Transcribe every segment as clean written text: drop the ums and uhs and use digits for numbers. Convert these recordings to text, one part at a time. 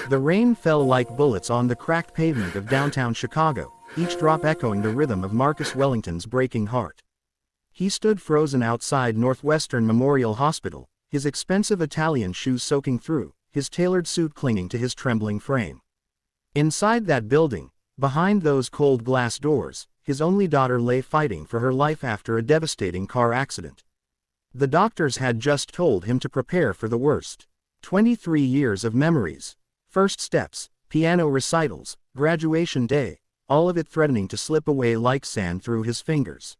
The rain fell like bullets on the cracked pavement of downtown Chicago, each drop echoing the rhythm of Marcus Wellington's breaking heart. He stood frozen outside Northwestern Memorial Hospital, his expensive Italian shoes soaking through, his tailored suit clinging to his trembling frame. Inside that building, behind those cold glass doors, his only daughter lay fighting for her life after a devastating car accident. The doctors had just told him to prepare for the worst. 23 years of memories, first steps, piano recitals, graduation day, all of it threatening to slip away like sand through his fingers.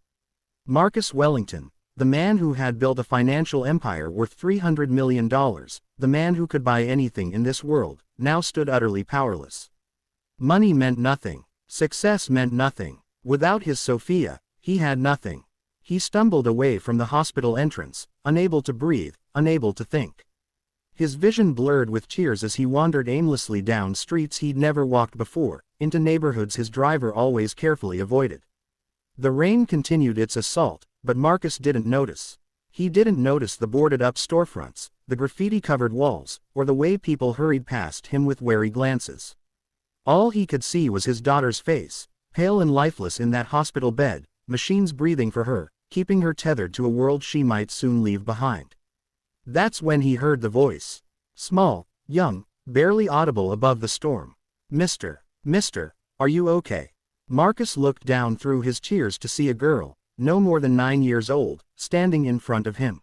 Marcus Wellington, the man who had built a financial empire worth $300 million, the man who could buy anything in this world, now stood utterly powerless. Money meant nothing. Success meant nothing. Without his Sophia, he had nothing. He stumbled away from the hospital entrance, unable to breathe, unable to think. His vision blurred with tears as he wandered aimlessly down streets he'd never walked before, into neighborhoods his driver always carefully avoided. The rain continued its assault, but Marcus didn't notice. He didn't notice the boarded-up storefronts, the graffiti-covered walls, or the way people hurried past him with wary glances. All he could see was his daughter's face, pale and lifeless in that hospital bed, machines breathing for her, keeping her tethered to a world she might soon leave behind. That's when he heard the voice. Small, young, barely audible above the storm. Mister, are you okay? Marcus looked down through his tears to see a girl, no more than 9 years old, standing in front of him.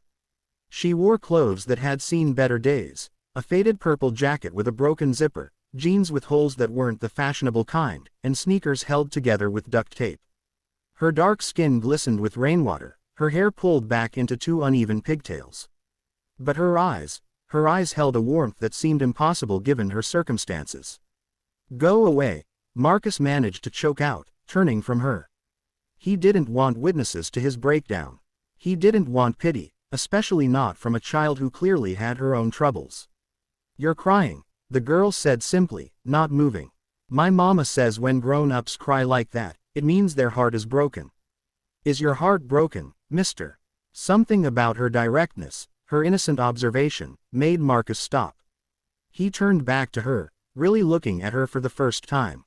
She wore clothes that had seen better days, a faded purple jacket with a broken zipper, jeans with holes that weren't the fashionable kind, and sneakers held together with duct tape. Her dark skin glistened with rainwater, her hair pulled back into 2 uneven pigtails. But her eyes held a warmth that seemed impossible given her circumstances. Go away, Marcus managed to choke out, turning from her. He didn't want witnesses to his breakdown. He didn't want pity, especially not from a child who clearly had her own troubles. You're crying, the girl said simply, not moving. My mama says when grown-ups cry like that, it means their heart is broken. Is your heart broken, mister? Something about her directness, her innocent observation, made Marcus stop. He turned back to her, really looking at her for the first time.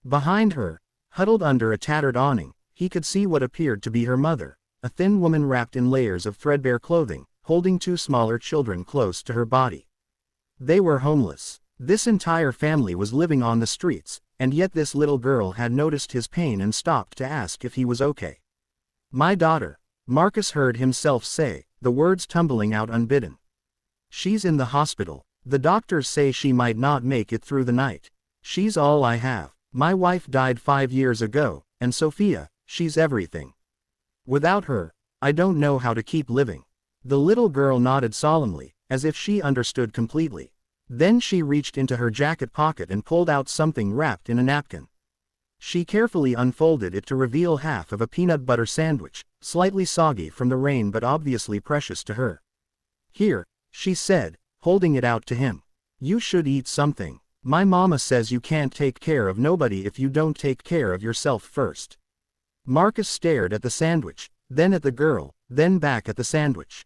Behind her, huddled under a tattered awning, he could see what appeared to be her mother, a thin woman wrapped in layers of threadbare clothing, holding 2 smaller children close to her body. They were homeless. This entire family was living on the streets, and yet this little girl had noticed his pain and stopped to ask if he was okay. My daughter, Marcus heard himself say, the words tumbling out unbidden. She's in the hospital. The doctors say she might not make it through the night. She's all I have. My wife died 5 years ago, and Sophia, she's everything. Without her, I don't know how to keep living. The little girl nodded solemnly, as if she understood completely. Then she reached into her jacket pocket and pulled out something wrapped in a napkin. She carefully unfolded it to reveal half of a peanut butter sandwich, slightly soggy from the rain but obviously precious to her. Here, she said, holding it out to him. You should eat something. My mama says you can't take care of nobody if you don't take care of yourself first. Marcus stared at the sandwich, then at the girl, then back at the sandwich.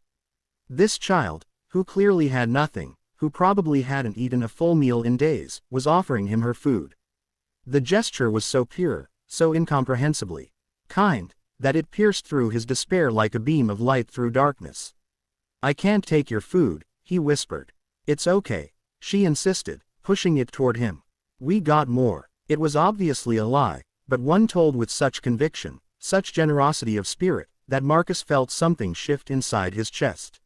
This child, who clearly had nothing, who probably hadn't eaten a full meal in days, was offering him her food. The gesture was so pure, so incomprehensibly kind, that it pierced through his despair like a beam of light through darkness. I can't take your food, he whispered. It's okay, she insisted, pushing it toward him. We got more. It was obviously a lie, but one told with such conviction, such generosity of spirit, that Marcus felt something shift inside his chest.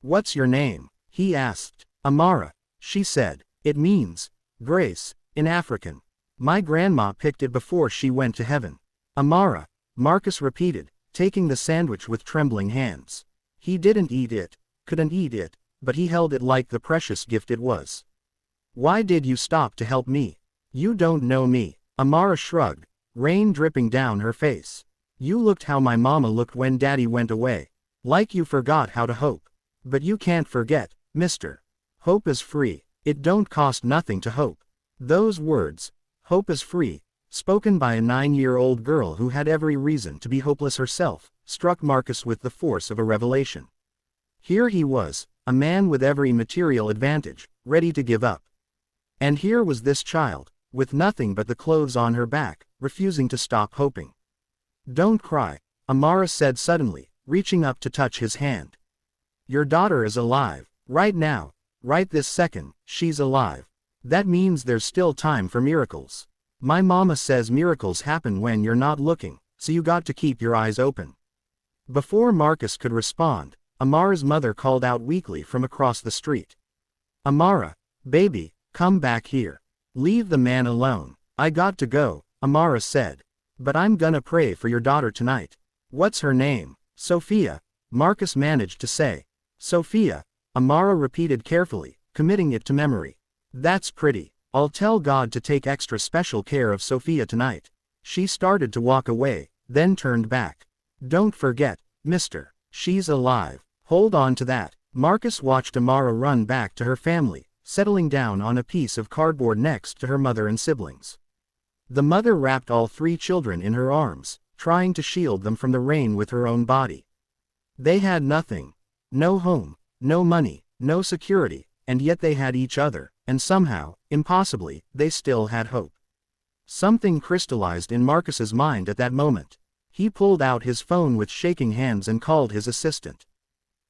What's your name? He asked. Amara, she said. It means grace in African. My grandma picked it before she went to heaven. Amara, Marcus repeated, taking the sandwich with trembling hands. He didn't eat it, couldn't eat it, but he held it like the precious gift it was. Why did you stop to help me? You don't know me. Amara shrugged, rain dripping down her face. You looked how my mama looked when Daddy went away. Like you forgot how to hope. But you can't forget, mister. Hope is free. It don't cost nothing to hope. Those words, hope is free, spoken by a 9-year-old girl who had every reason to be hopeless herself, struck Marcus with the force of a revelation. Here he was, a man with every material advantage, ready to give up. And here was this child, with nothing but the clothes on her back, refusing to stop hoping. Don't cry, Amara said suddenly, reaching up to touch his hand. Your daughter is alive, right now, right this second, she's alive. That means there's still time for miracles. My mama says miracles happen when you're not looking, so you got to keep your eyes open. Before Marcus could respond, Amara's mother called out weakly from across the street. Amara, baby, come back here. Leave the man alone. I got to go, Amara said. But I'm gonna pray for your daughter tonight. What's her name? Sophia, Marcus managed to say. Sophia, Amara repeated carefully, committing it to memory. That's pretty. I'll tell God to take extra special care of Sophia tonight. She started to walk away, then turned back. Don't forget, mister, she's alive. Hold on to that. Marcus watched Amara run back to her family, settling down on a piece of cardboard next to her mother and siblings. The mother wrapped all 3 children in her arms, trying to shield them from the rain with her own body. They had nothing. No home, no money, no security, and yet they had each other, and somehow, impossibly, they still had hope. Something crystallized in Marcus's mind at that moment. He pulled out his phone with shaking hands and called his assistant.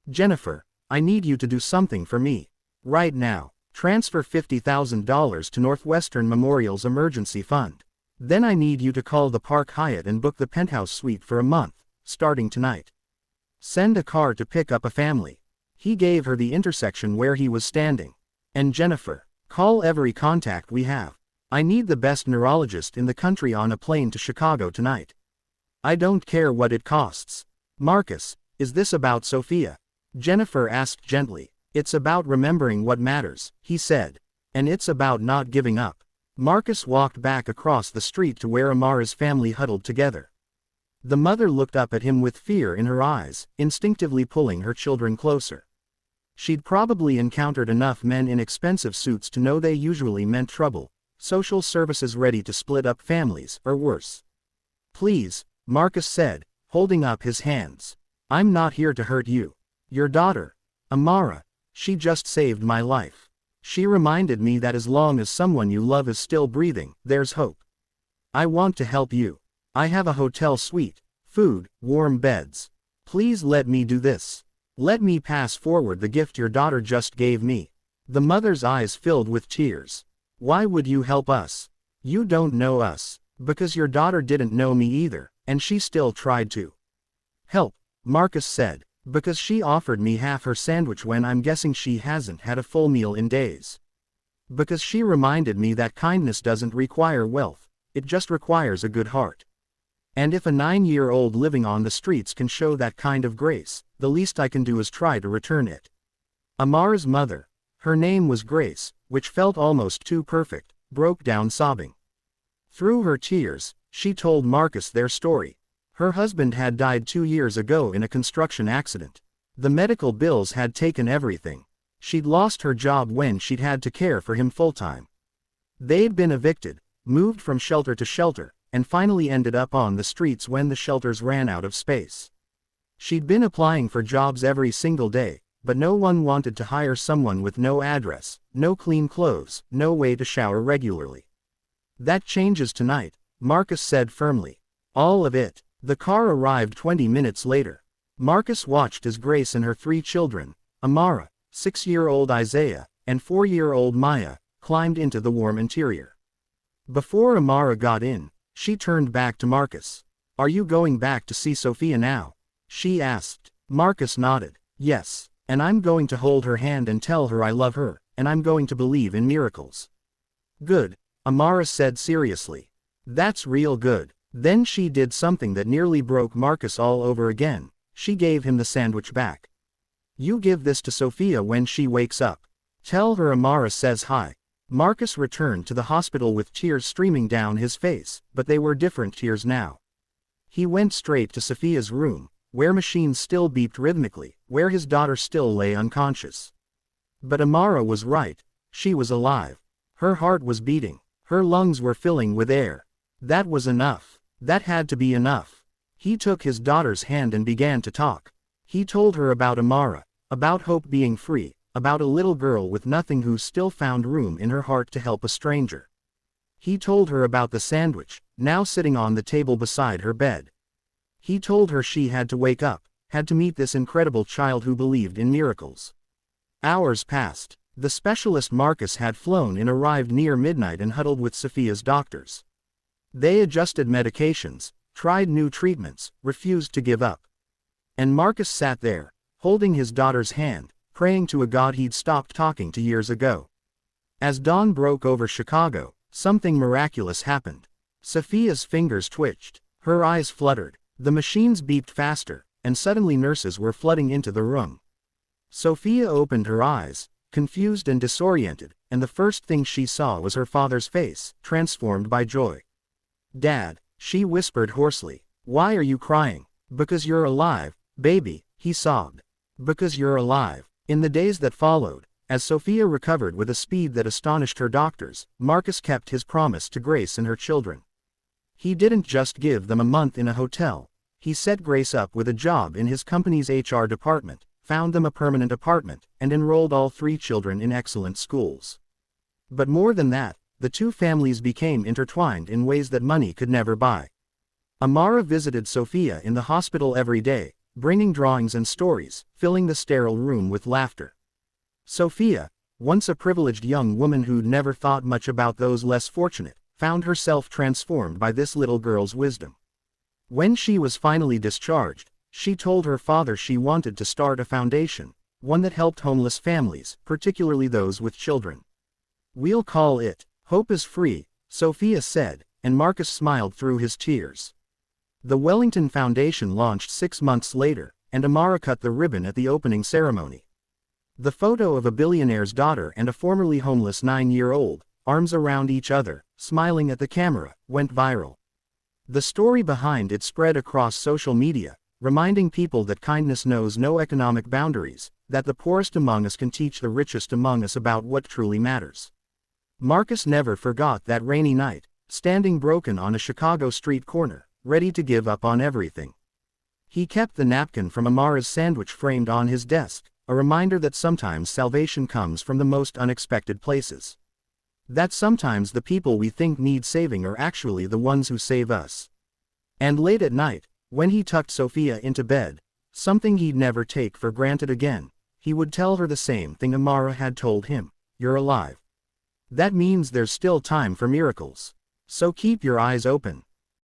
Jennifer, I need you to do something for me. Right now. Transfer $50,000 to Northwestern Memorial's emergency fund. Then I need you to call the Park Hyatt and book the penthouse suite for a month, starting tonight. Send a car to pick up a family. He gave her the intersection where he was standing. And Jennifer, call every contact we have. I need the best neurologist in the country on a plane to Chicago tonight. I don't care what it costs. Marcus, is this about Sophia? Jennifer asked gently. It's about remembering what matters, he said. And it's about not giving up. Marcus walked back across the street to where Amara's family huddled together. The mother looked up at him with fear in her eyes, instinctively pulling her children closer. She'd probably encountered enough men in expensive suits to know they usually meant trouble, social services ready to split up families, or worse. Please, Marcus said, holding up his hands. I'm not here to hurt you. Your daughter, Amara, she just saved my life. She reminded me that as long as someone you love is still breathing, there's hope. I want to help you. I have a hotel suite, food, warm beds. Please let me do this. Let me pass forward the gift your daughter just gave me. The mother's eyes filled with tears. Why would you help us? You don't know us. Because your daughter didn't know me either, and she still tried to help, Marcus said. Because she offered me half her sandwich when I'm guessing she hasn't had a full meal in days. Because she reminded me that kindness doesn't require wealth, it just requires a good heart. And if a 9-year-old living on the streets can show that kind of grace, the least I can do is try to return it. Amara's mother, her name was Grace, which felt almost too perfect, broke down sobbing. Through her tears, she told Marcus their story. Her husband had died 2 years ago in a construction accident. The medical bills had taken everything. She'd lost her job when she'd had to care for him full-time. They'd been evicted, moved from shelter to shelter, and finally ended up on the streets when the shelters ran out of space. She'd been applying for jobs every single day, but no one wanted to hire someone with no address, no clean clothes, no way to shower regularly. That changes tonight, Marcus said firmly. All of it. The car arrived 20 minutes later. Marcus watched as Grace and her 3 children, Amara, 6-year-old Isaiah, and 4-year-old Maya, climbed into the warm interior. Before Amara got in, she turned back to Marcus. Are you going back to see Sophia now? She asked. Marcus nodded. Yes, and I'm going to hold her hand and tell her I love her, and I'm going to believe in miracles. Good, Amara said seriously. That's real good. Then she did something that nearly broke Marcus all over again. She gave him the sandwich back. You give this to Sophia when she wakes up. Tell her Amara says hi. Marcus returned to the hospital with tears streaming down his face, but they were different tears now. He went straight to Sophia's room, where machines still beeped rhythmically, where his daughter still lay unconscious. But Amara was right. She was alive. Her heart was beating. Her lungs were filling with air. That was enough. That had to be enough. He took his daughter's hand and began to talk. He told her about Amara, about hope being free, about a little girl with nothing who still found room in her heart to help a stranger. He told her about the sandwich, now sitting on the table beside her bed. He told her she had to wake up, had to meet this incredible child who believed in miracles. Hours passed. The specialist Marcus had flown in arrived near midnight and huddled with Sophia's doctors. They adjusted medications, tried new treatments, refused to give up. And Marcus sat there, holding his daughter's hand, praying to a God he'd stopped talking to years ago. As dawn broke over Chicago, something miraculous happened. Sophia's fingers twitched, her eyes fluttered, the machines beeped faster, and suddenly nurses were flooding into the room. Sophia opened her eyes, confused and disoriented, and the first thing she saw was her father's face, transformed by joy. "Dad," she whispered hoarsely, "why are you crying?" "Because you're alive, baby," he sobbed. "Because you're alive." In the days that followed, as Sophia recovered with a speed that astonished her doctors, Marcus kept his promise to Grace and her children. He didn't just give them a month in a hotel. He set Grace up with a job in his company's HR department, found them a permanent apartment, and enrolled all 3 children in excellent schools. But more than that, the 2 families became intertwined in ways that money could never buy. Amara visited Sophia in the hospital every day, bringing drawings and stories, filling the sterile room with laughter. Sophia, once a privileged young woman who'd never thought much about those less fortunate, found herself transformed by this little girl's wisdom. When she was finally discharged, she told her father she wanted to start a foundation, one that helped homeless families, particularly those with children. "We'll call it Hope is Free," Sophia said, and Marcus smiled through his tears. The Wellington Foundation launched 6 months later, and Amara cut the ribbon at the opening ceremony. The photo of a billionaire's daughter and a formerly homeless 9-year-old, arms around each other, smiling at the camera, went viral. The story behind it spread across social media, reminding people that kindness knows no economic boundaries, that the poorest among us can teach the richest among us about what truly matters. Marcus never forgot that rainy night, standing broken on a Chicago street corner, ready to give up on everything. He kept the napkin from Amara's sandwich framed on his desk, a reminder that sometimes salvation comes from the most unexpected places. That sometimes the people we think need saving are actually the ones who save us. And late at night, when he tucked Sophia into bed, something he'd never take for granted again, he would tell her the same thing Amara had told him: "You're alive. That means there's still time for miracles. So keep your eyes open."